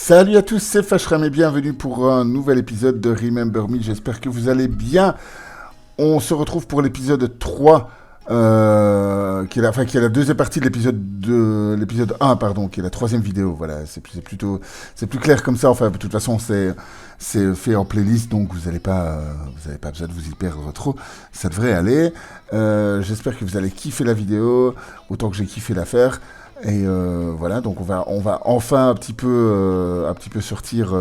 Salut à tous, c'est Fashram et bienvenue pour un nouvel épisode de Remember Me. J'espère que vous allez bien. On se retrouve pour l'épisode 3, qui est la deuxième partie de l'épisode 1, pardon, qui est la troisième vidéo. Voilà, c'est plus clair comme ça. Enfin, de toute façon, c'est fait en playlist, donc vous n'avez pas besoin de vous y perdre trop. Ça devrait aller. J'espère que vous allez kiffer la vidéo, autant que j'ai kiffé la faire. Et voilà, donc on va enfin un petit peu sortir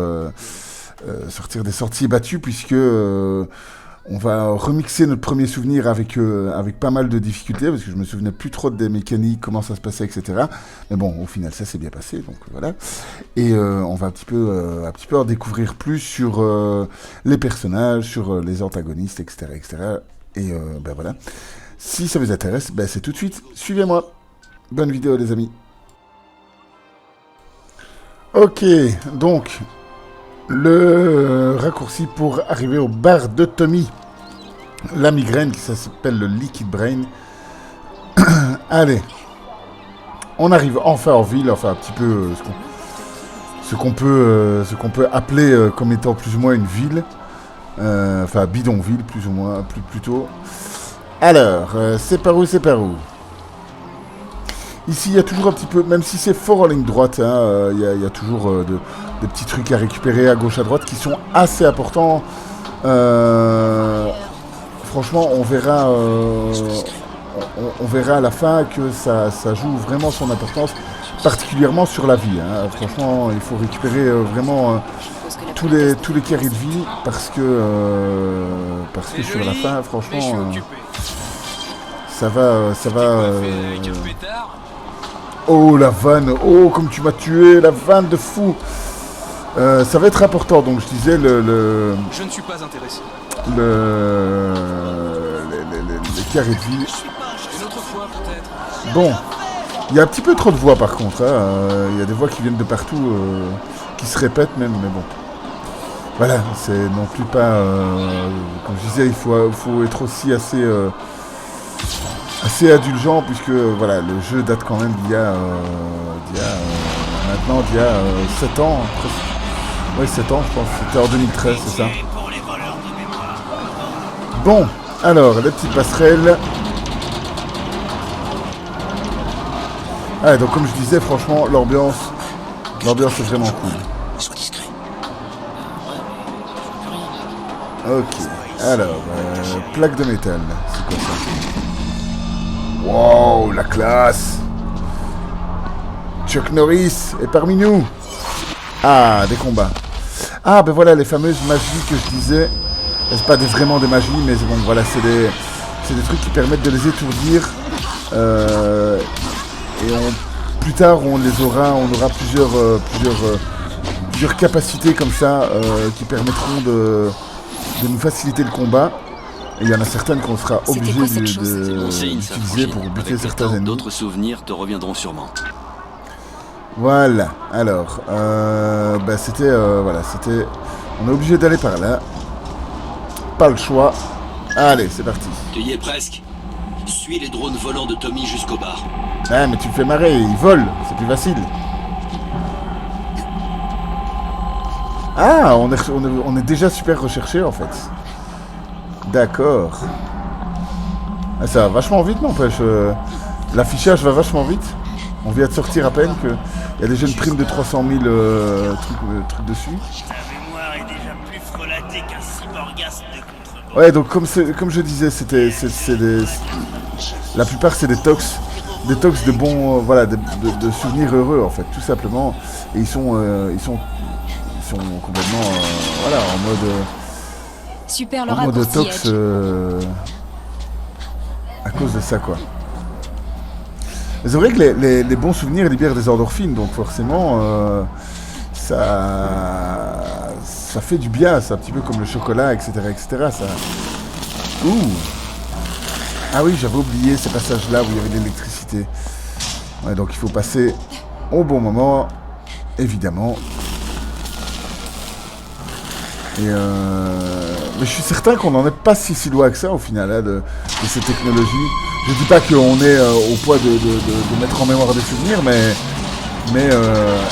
des sentiers battus, puisque on va remixer notre premier souvenir avec pas mal de difficultés, parce que je me souvenais plus trop des mécaniques, comment ça se passait, etc. Mais bon, au final, ça s'est bien passé, donc voilà. Et on va un petit peu en découvrir plus sur les personnages, sur les antagonistes, etc., etc. Et ben voilà. Si ça vous intéresse, ben c'est tout de suite. Suivez-moi. Bonne vidéo les amis. Ok, donc le raccourci pour arriver au bar de Tommy. La migraine, qui ça s'appelle le Liquid Brain. Allez, on arrive enfin en ville, enfin un petit peu ce qu'on peut appeler comme étant plus ou moins une ville. Enfin bidonville plus ou moins, plutôt. Alors, c'est par où? Ici, il y a toujours un petit peu, même si c'est fort en ligne droite, hein, il y a toujours des petits trucs à récupérer à gauche, à droite, qui sont assez importants. Franchement, on verra à la fin que ça joue vraiment son importance, particulièrement sur la vie. Hein. Franchement, il faut récupérer vraiment tous les carrés de vie, parce que sur la fin, franchement, ça va. Oh la vanne, oh comme tu m'as tué, la vanne de fou. Ça va être important, donc je disais Je ne suis pas intéressé. Les carrés de vie. Une autre fois peut-être. Bon, il y a un petit peu trop de voix par contre, hein. Il y a des voix qui viennent de partout, qui se répètent même, mais bon. Voilà, c'est non plus pas... comme je disais, il faut être aussi assez indulgent, puisque voilà, le jeu date quand même d'il y a 7 ans, presque. Ouais, 7 ans, je pense. C'était en 2013, c'est ça. Bon, alors, la petite passerelle. Ah, donc comme je disais, franchement, l'ambiance est vraiment cool. Sois discret. Ok, alors, plaque de métal, c'est quoi ça? Wow, la classe! Chuck Norris est parmi nous! Ah, des combats. Ah, ben voilà, les fameuses magies que je disais. C'est pas vraiment des magies, mais bon, voilà, c'est des trucs qui permettent de les étourdir. Et plus tard, on aura plusieurs capacités comme ça qui permettront de nous faciliter le combat. Et il y en a certaines qu'on sera obligé d'utiliser pour buter certains ennemis. D'autres souvenirs te reviendront sûrement. Voilà, alors, c'était, on est obligé d'aller par là. Pas le choix. Allez, c'est parti. Tu y es presque. Suis les drones volants de Tommy jusqu'au bar. Ah, mais tu me fais marrer, ils volent, c'est plus facile. Ah, on est déjà super recherché en fait. D'accord. Ah, ça va vachement vite, n'empêche. L'affichage va vachement vite. On vient de sortir à peine que il y a déjà une prime de 300 000 trucs dessus. Ta mémoire est déjà plus frelatée qu'un cyborgasme de contrebande. Ouais, donc comme je disais, la plupart c'est des tox de bons, de souvenirs heureux en fait, tout simplement. Et ils sont complètement, en mode tox à cause de ça quoi. C'est vrai que les bons souvenirs libèrent des endorphines, donc forcément ça fait du bien, c'est un petit peu comme le chocolat, etc. Ça... Ouh. Ah oui, j'avais oublié ces passages-là où il y avait de l'électricité. Ouais, donc il faut passer au bon moment, évidemment. Et mais je suis certain qu'on n'en est pas si loin que ça au final, hein, de ces technologies. Je dis pas qu'on est au point de mettre en mémoire des souvenirs, mais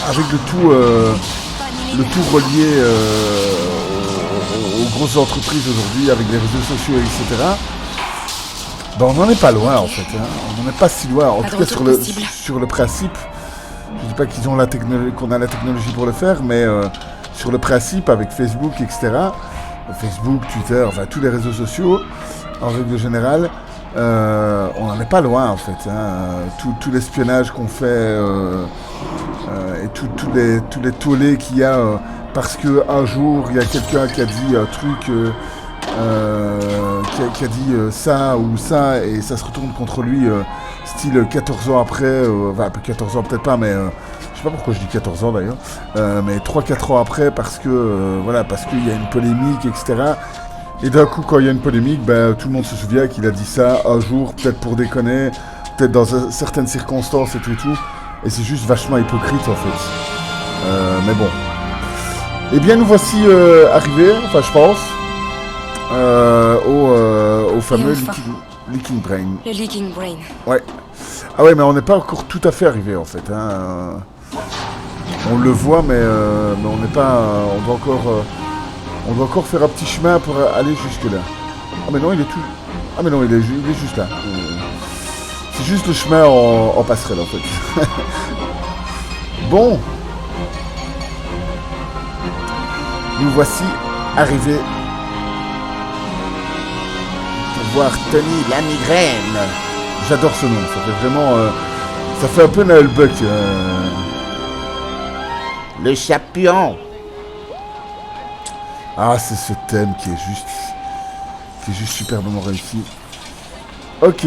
avec le tout le tout relié aux grosses entreprises aujourd'hui avec les réseaux sociaux, etc. Ben, on n'en est pas loin en fait, hein. On n'en est pas si loin, en tout cas sur le principe. Je dis pas qu'ils ont qu'on a la technologie pour le faire, mais sur le principe avec Facebook, etc. Facebook, Twitter, enfin tous les réseaux sociaux, en règle générale, on n'en est pas loin en fait, hein. Tout l'espionnage qu'on fait et tous les tollés qu'il y a parce qu'un jour il y a quelqu'un qui a dit un truc, qui a dit ça ou ça et ça se retourne contre lui, style 14 ans après, enfin 14 ans peut-être pas, mais je sais pas pourquoi je dis 14 ans d'ailleurs, mais 3-4 ans après parce que voilà, parce qu'il y a une polémique, etc. Et d'un coup, quand il y a une polémique, ben, tout le monde se souvient qu'il a dit ça un jour, peut-être pour déconner, peut-être dans certaines circonstances et tout. Et c'est juste vachement hypocrite en fait. Mais bon. Eh bien, nous voici arrivés, enfin je pense, au fameux Leaking Brain. Le Leaking Brain. Ouais. Ah ouais, mais on n'est pas encore tout à fait arrivé en fait, hein. On le voit, mais on n'est pas... on doit encore faire un petit chemin pour aller jusque là. Ah mais non, il est tout... Ah mais non, il est juste là. C'est juste le chemin en passerelle en fait. Bon. Nous voici arrivés pour voir Tony la migraine. J'adore ce nom, ça fait vraiment... ça fait un peu Noël Buck. Le champion. Ah, c'est ce thème qui est juste superbement réussi. Ok.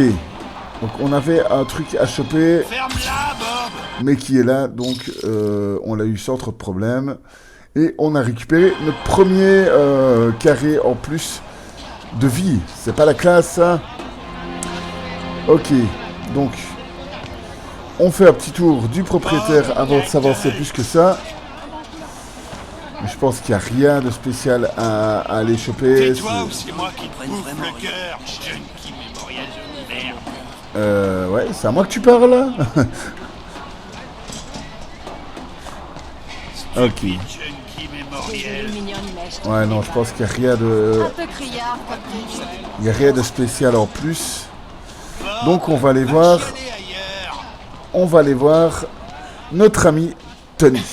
Donc on avait un truc à choper. Ferme-la, Bob! Mais qui est là, donc on l'a eu sans trop de problème. Et on a récupéré notre premier carré en plus de vie. C'est pas la classe, ça? Ok. Donc, on fait un petit tour du propriétaire avant de s'avancer plus que ça. Mais je pense qu'il n'y a rien de spécial à aller choper. Tais-toi ou c'est moi qui te bouffe le cœur, junkie mémorial de l'univers. Ouais, c'est à moi que tu parles là. Ok. Junkie mémoriel. Ouais, non, je pense qu'il n'y a rien de... Un peu criard, comme tu dis. Il n'y a rien de spécial en plus. Donc on va aller voir... On va aller voir notre ami Tony.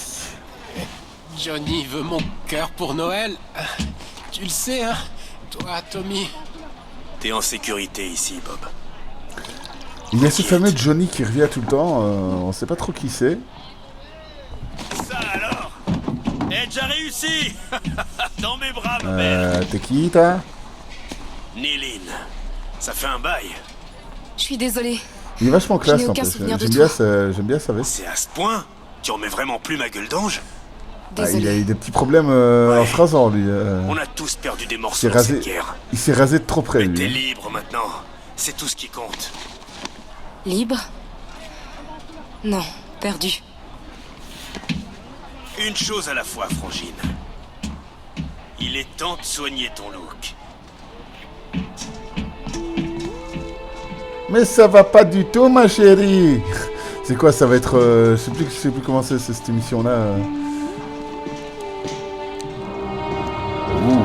Johnny veut mon cœur pour Noël. Tu le sais, hein, toi, Tommy. T'es en sécurité ici, Bob. Il y a ce fameux Johnny qui revient tout le temps. On sait pas trop qui c'est. Ça alors? Eh, déjà réussi! Dans mes bras, ma belle! T'es qui, toi? Néline, ça fait un bail. Je suis désolée. Il est vachement classe n'ai en aucun plus. souvenir de J'aime bien sa veste. C'est à ce point? Tu remets vraiment plus ma gueule d'ange? Ah, il a Désolée. eu des petits problèmes en se rasant, lui. On a tous perdu des Il morceaux s'est dans rasé... cette guerre. Il s'est rasé de trop près, Mais t'es lui. libre maintenant. C'est tout ce qui compte. Libre? Non, perdu. Une chose à la fois, Frangine. Il est temps de soigner ton look. Mais ça va pas du tout, ma chérie. C'est quoi, ça va être... je sais plus comment c'est cette émission-là. Ouh.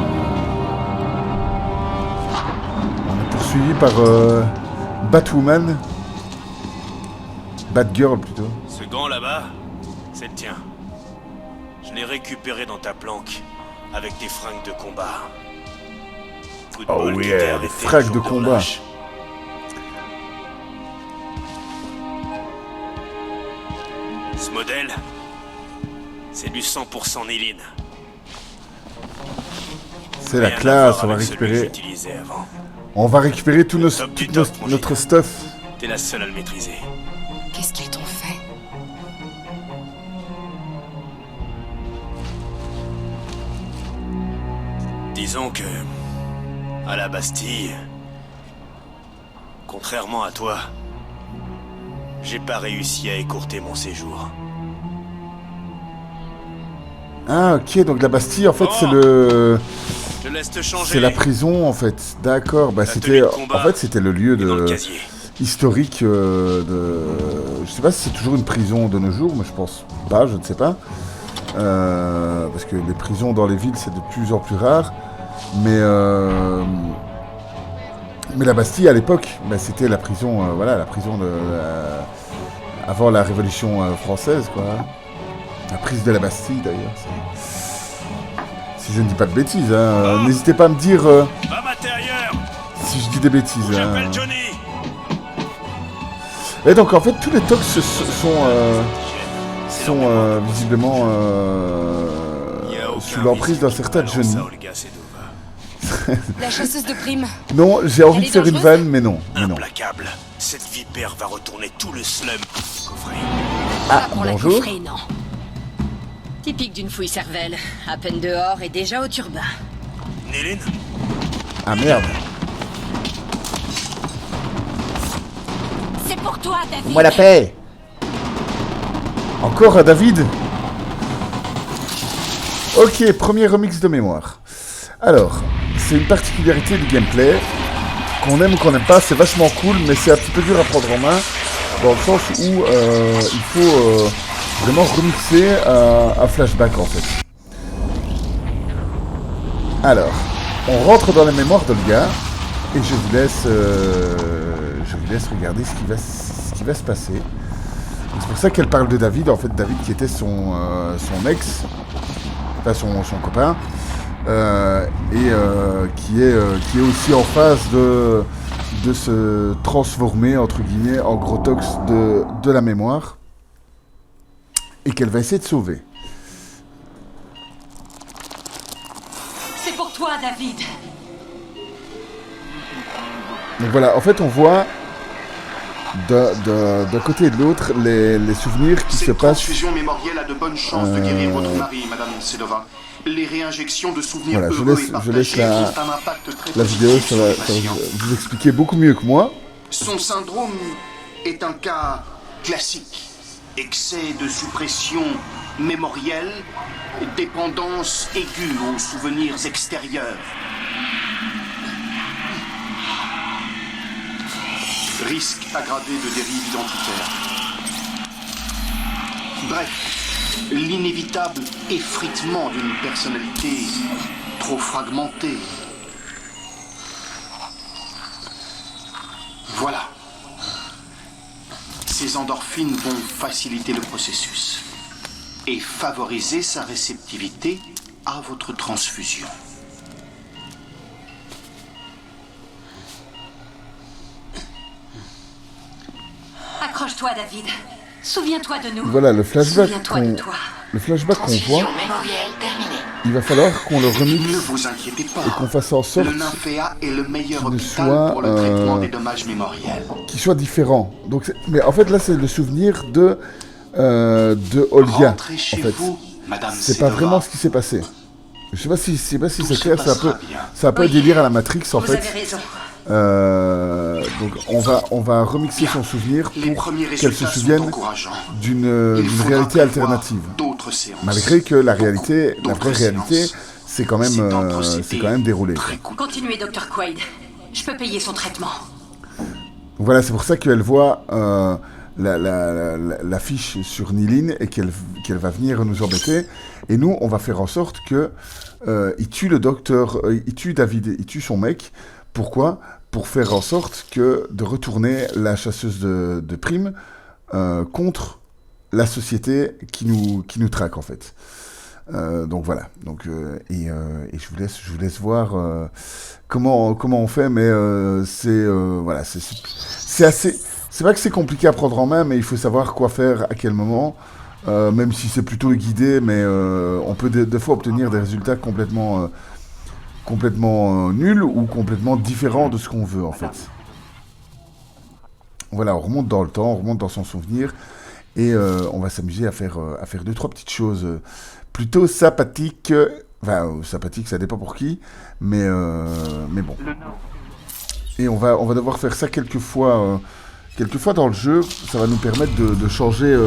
On est poursuivi par Batwoman. Batgirl, plutôt. Ce gant là-bas, c'est le tien. Je l'ai récupéré dans ta planque, avec tes fringues de combat. Coup de Oh bol, tu yeah, t'es des arrêté fringues le de jour combat. relâche. Ce modèle, c'est du 100% Néline. C'est la Rien à classe, voir on va avec celui que récupérer... j'utilisais avant. On va récupérer tout Top du top, mon notre Gilles. stuff. T'es la seule à le maîtriser. Qu'est-ce qu'ils t'ont fait? Disons que... à la Bastille... contrairement à toi... j'ai pas réussi à écourter mon séjour. Ah, ok, donc la Bastille, en fait, c'est le... Je laisse te changer. C'est la prison, en fait. D'accord, bah La c'était... tenue de combat En fait, c'était le lieu Et dans le de... casier. historique de... Je sais pas si c'est toujours une prison de nos jours, mais je pense pas, je ne sais pas. parce que les prisons dans les villes, c'est de plus en plus rare. Mais la Bastille, à l'époque, c'était la prison, la prison avant la Révolution française, quoi. La prise de la Bastille, d'ailleurs. Si je ne dis pas de bêtises, hein. N'hésitez pas à me dire Homme intérieur, si je dis des bêtises. j'appelle Johnny. Et donc, en fait, tous les tox sont visiblement sous l'emprise d'un certain Johnny. La chasseuse de primes. Non, j'ai envie Elle de est faire une dangereuse vanne, mais non. Implacable. Cette vipère va retourner tout le slum. Coffret. Ah, Pour la bonjour. coffrer, non. Typique d'une fouille cervelle. À peine dehors et déjà au turbin. Néline, Ah merde. C'est pour toi, David. Moi la paix. Encore un David. Ok, premier remix de mémoire. Alors, c'est une particularité du gameplay. Qu'on aime ou qu'on n'aime pas, c'est vachement cool, mais c'est un petit peu dur à prendre en main. Dans le sens où il faut vraiment remixer un flashback en fait. Alors, on rentre dans la mémoire de le gars. Et je vous laisse regarder ce qui va se passer. C'est pour ça qu'elle parle de David. En fait, David qui était son ex, enfin son copain, qui est aussi en phase de se transformer entre guillemets en gros tox de la mémoire, et qu'elle va essayer de sauver. C'est pour toi, David. Donc voilà, en fait, on voit d'un côté et de l'autre les souvenirs qui se Cette passent. transfusion mémorielle a de bonnes chances de guérir votre mari, Madame Sedova. Les réinjections de souvenirs Voilà, heureux et je partagés laisse ont un impact très la vidéo, positif ça sur va les patients. vous expliquer beaucoup mieux que moi. Son syndrome est un cas classique. Excès de suppression mémorielle, dépendance aiguë aux souvenirs extérieurs. Risque aggravé de dérive identitaire. Bref, l'inévitable effritement d'une personnalité trop fragmentée. Voilà. Ces endorphines vont faciliter le processus et favoriser sa réceptivité à votre transfusion. Accroche-toi, David. Souviens-toi de nous. Voilà, le flashback Souviens-toi de toi. qu'on voit, il va falloir qu'on le Ne remixe vous inquiétez pas. et qu'on fasse en sorte Le Nymphéa est le meilleur qu'il ne hôpital soit, pour le traitement des dommages mémoriels. qu'il soit différent. Donc, mais en fait, là, c'est le souvenir de Olga. Rentrez chez En fait, vous, Madame c'est pas Sedova. vraiment ce qui s'est passé. Je sais pas si Tout c'est se clair. C'est passera bien. un peu un Oui. délire à la Matrix en Vous fait. avez raison. Donc on va remixer son souvenir Les pour premiers qu'elle se résultats sont souvienne encourageants. d'une Il faudra réalité prévoir alternative. D'autres séances. Malgré que la réalité, la D'autres vraie réalité, séances. c'est quand C'est un même procédé déroulé. très coûteux. Continuez, Dr. Quaid. Je peux payer son traitement. Donc voilà, c'est pour ça qu'elle voit l'affiche sur Néline et qu'elle va venir nous embêter. Et nous, on va faire en sorte que il tue le docteur, il tue David, il tue son mec. Pourquoi ? Pour faire en sorte de retourner la chasseuse de primes contre la société qui nous traque en fait. Donc voilà. Donc et je vous laisse voir comment on fait, mais voilà, c'est assez. C'est vrai que c'est compliqué à prendre en main, mais il faut savoir quoi faire à quel moment. Même si c'est plutôt guidé, mais on peut des fois obtenir des résultats complètement nuls ou complètement différents de ce qu'on veut en fait. Voilà, on remonte dans le temps, on remonte dans son souvenir et on va s'amuser à faire 2-3 petites choses plutôt sympathiques. Enfin, sympathiques, ça dépend pour qui, mais bon. Et on va devoir faire ça quelques fois dans le jeu. Ça va nous permettre de changer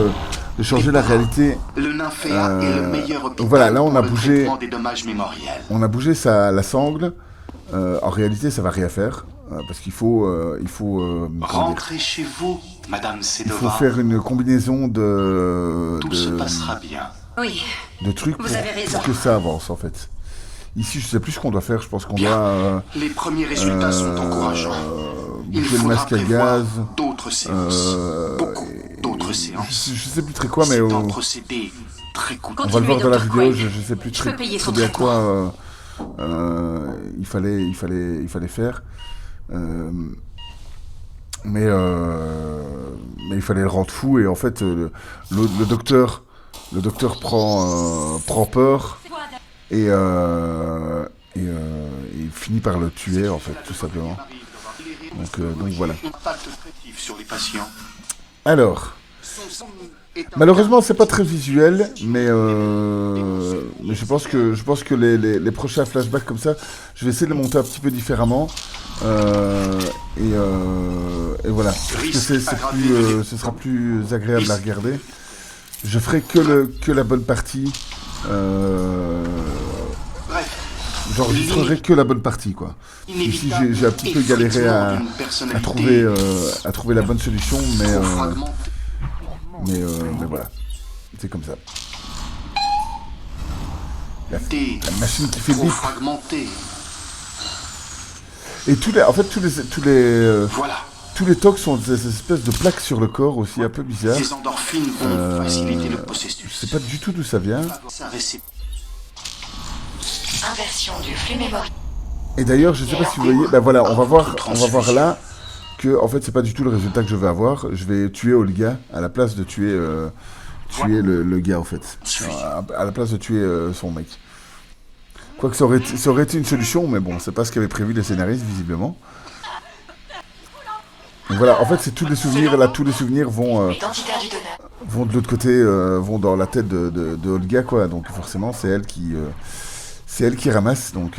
la réalité. Le Nymphéa est le meilleur hôpital voilà, là, on pour a le bougé- traitement des dommages mémoriels. On a bougé la sangle. En réalité, ça va rien faire parce qu'il faut comment dire, Rentrez chez vous, Madame il Sedova. faut faire une combinaison Tout se de passera bien. Oui. de trucs Vous avez raison. pour que ça avance en fait. Ici, je sais plus ce qu'on doit faire. Je pense qu'on doit Les premiers résultats sont encourageants. Il bouger le faudra masque à prévoir gaz. d'autres séances. Beaucoup d'autres Je séances. sais plus très quoi, mais C'est un procédé très coûteux. on va le voir dans la Dr. vidéo. Quaid. Je sais plus Je peux très, payer très son bien traitement. quoi il fallait faire. Mais il fallait le rendre fou et en fait le docteur prend peur et il finit par le tuer en fait tout simplement. Donc voilà. Impact négatif sur les patients. Alors, malheureusement c'est pas très visuel, mais je pense que les prochains flashbacks comme ça, je vais essayer de les monter un petit peu différemment. Et voilà, parce que ce sera plus agréable à regarder. Je ferai que la bonne partie. J'enregistrerai que la bonne partie, quoi. Ici, j'ai un petit peu galéré à trouver la bonne solution, mais voilà, c'est comme ça. La machine qui fait trop bip. fragmenté. Et tous Voilà. les tocs sont des espèces de plaques sur le corps aussi, un peu bizarres. Les endorphines vont faciliter le processus. Je sais pas du tout d'où ça vient. Sa réception. Inversion du flux mémoriel. Et d'ailleurs, je sais pas si vous voyez, ben voilà, on va voir là que en fait c'est pas du tout le résultat que je vais avoir. Je vais tuer Olga à la place de tuer le gars en fait, à la place de tuer son mec. Quoique ça aurait été une solution, mais bon, c'est pas ce qu'avaient prévu les scénaristes visiblement. Donc voilà, en fait c'est tous les souvenirs là, tous les souvenirs vont Identitaire du donneur. vont de l'autre côté, vont dans la tête de Olga quoi. Donc forcément c'est elle qui ramasse, donc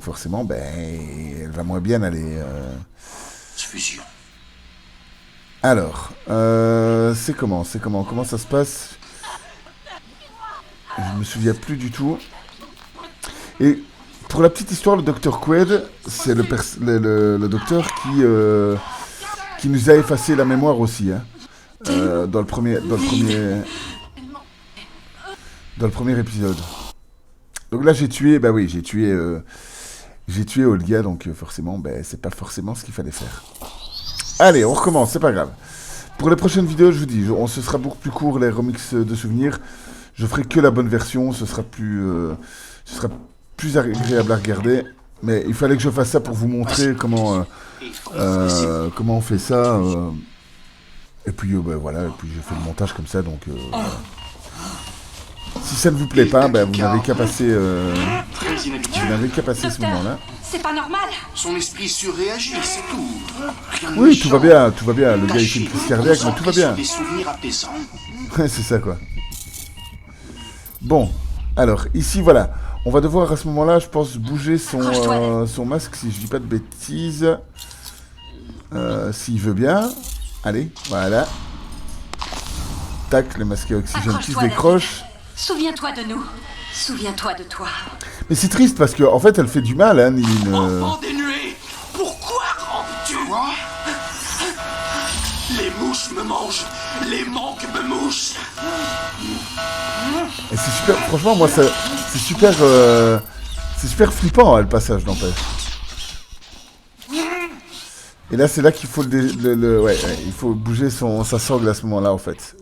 forcément, ben, elle va moins bien aller. Fusion. Alors, c'est comment ça se passe? Je me souviens plus du tout. Et pour la petite histoire, le Dr. Quaid, c'est le docteur qui nous a effacé la mémoire aussi, hein, dans le premier épisode. Donc là j'ai tué Olga, donc forcément, c'est pas forcément ce qu'il fallait faire. Allez, on recommence, c'est pas grave. Pour les prochaines vidéos, je vous dis, ce sera beaucoup plus court, les remixes de souvenirs. Je ferai que la bonne version, ce sera plus agréable à regarder. Mais il fallait que je fasse ça pour vous montrer comment on fait ça. Et puis voilà, et puis je fais le montage comme ça, donc... voilà. Si ça ne vous plaît pas, vous n'avez qu'à passer, Très inhabituel. ce moment-là. C'est pas normal. Son esprit surréagit, c'est tout. Rien de Oui, méchant. tout va bien. Le gars il fait une crise cardiaque, mais tout va bien. Des souvenirs apaisants. Ouais, c'est ça quoi. Bon, alors ici voilà, on va devoir à ce moment-là, je pense, bouger son masque si je dis pas de bêtises. S'il veut bien. Allez, voilà. Tac, le masque à oxygène qui se décroche. Souviens-toi de nous. Souviens-toi de toi. Mais c'est triste parce que en fait elle fait du mal, hein, Niline. Enfant dénué, pourquoi rampes-tu? Quoi? Les mouches me mangent, les manques me mouchent. Et c'est super, franchement moi c'est super flippant hein, le passage n'empêche. Et là c'est là qu'il faut il faut bouger sa sangle à ce moment-là en fait.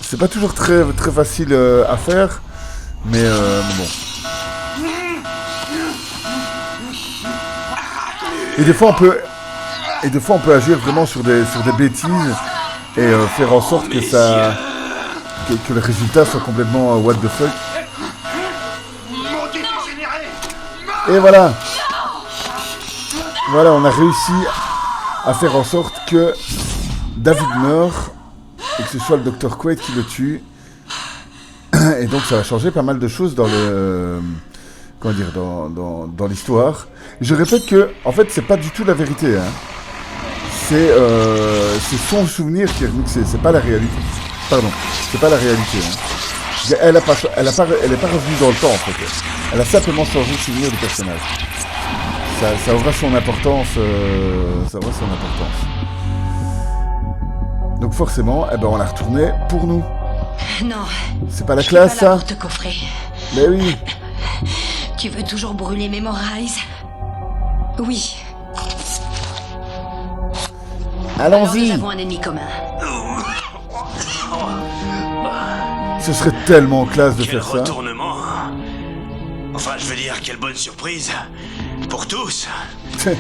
C'est pas toujours très très facile à faire, mais bon. Et des fois on peut agir vraiment sur des bêtises et faire en sorte que que le résultat soit complètement what the fuck. Et voilà. Voilà, on a réussi à faire en sorte que David meure et que ce soit le Dr. Quaid qui le tue. Et donc ça va changer pas mal de choses dans dans l'histoire. Je répète que en fait c'est pas du tout la vérité, hein. C'est son souvenir qui est remixé, c'est pas la réalité. Pardon, c'est pas la réalité, hein. Elle est pas revenue dans le temps en fait. Elle a simplement changé le souvenir du personnage. Ça aura son importance. Donc forcément, on l'a retourné pour nous. Non. C'est pas la Je suis classe, pas là ça? pour te coffrer. Mais oui. Tu veux toujours brûler Memorize? Oui. Alors nous Allons-y. avons un ennemi commun. Ce serait tellement classe de Quel faire ça. retournement. Enfin, je veux dire, quelle bonne surprise. Pour tous. Lui,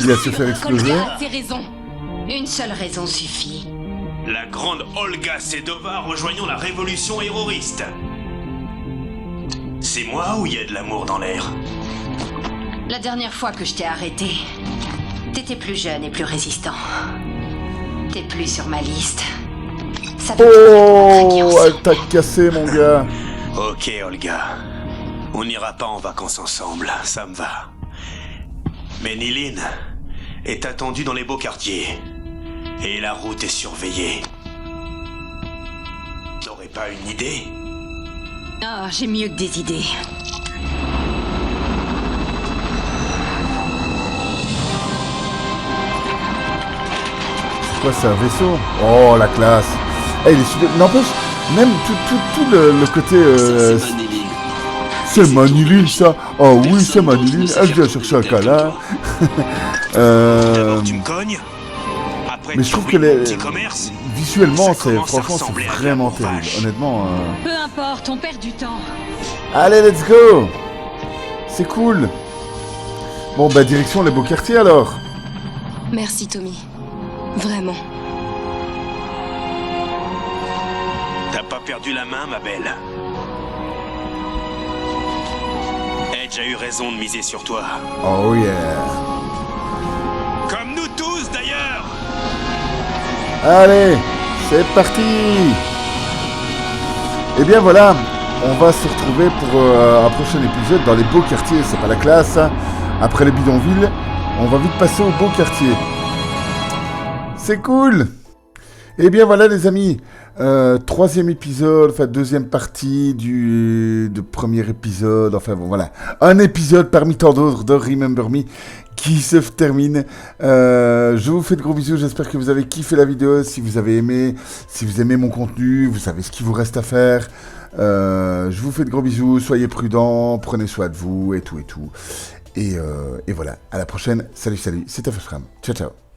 il a se faire exploser. Olga a ses raisons. Une seule raison suffit. La grande Olga Sedova rejoignant la révolution héroïste. C'est moi ou il y a de l'amour dans l'air? La dernière fois que je t'ai arrêté, t'étais plus jeune et plus résistant. T'es plus sur ma liste. Ça veut dire qu'on va craquer Oh, ensemble. elle t'a cassé, mon gars. Ok, Olga. On n'ira pas en vacances ensemble, ça me va. Mais Niline est attendue dans les beaux quartiers. Et la route est surveillée. T'aurais pas une idée? Ah, j'ai mieux que des idées. Quoi, c'est un vaisseau? Oh, la classe. Eh, il est super... N'empêche, même tout le côté... c'est Maniline, ça. Oh oui, c'est Maniline. Elle vient chercher un câlin. D'abord tu me cognes. Après mais tu je trouve que fouilles les... mon petit commerce. visuellement, Ça commence à franchement, c'est ressembler à de vraiment la terrible. vache. Honnêtement... Peu importe, on perd du temps. Allez, let's go. C'est cool. Bon, bah, direction les beaux quartiers, alors. Merci Tommy. Vraiment. T'as pas perdu la main, ma belle. Edge a eu raison de miser sur toi. Oh, yeah. Comme nous tous, d'ailleurs. Allez, c'est parti. Et bien voilà, on va se retrouver pour un prochain épisode dans les beaux quartiers. C'est pas la classe, hein. Après les bidonvilles, on va vite passer aux beaux quartiers. C'est cool. Et bien voilà les amis, troisième épisode, enfin deuxième partie du premier épisode, enfin bon voilà, un épisode parmi tant d'autres de Remember Me qui se termine. Je vous fais de gros bisous, j'espère que vous avez kiffé la vidéo, si vous avez aimé, si vous aimez mon contenu, vous savez ce qu'il vous reste à faire. Je vous fais de gros bisous, soyez prudents, prenez soin de vous et tout et tout. Et voilà, à la prochaine, salut, c'était Fashram, ciao ciao.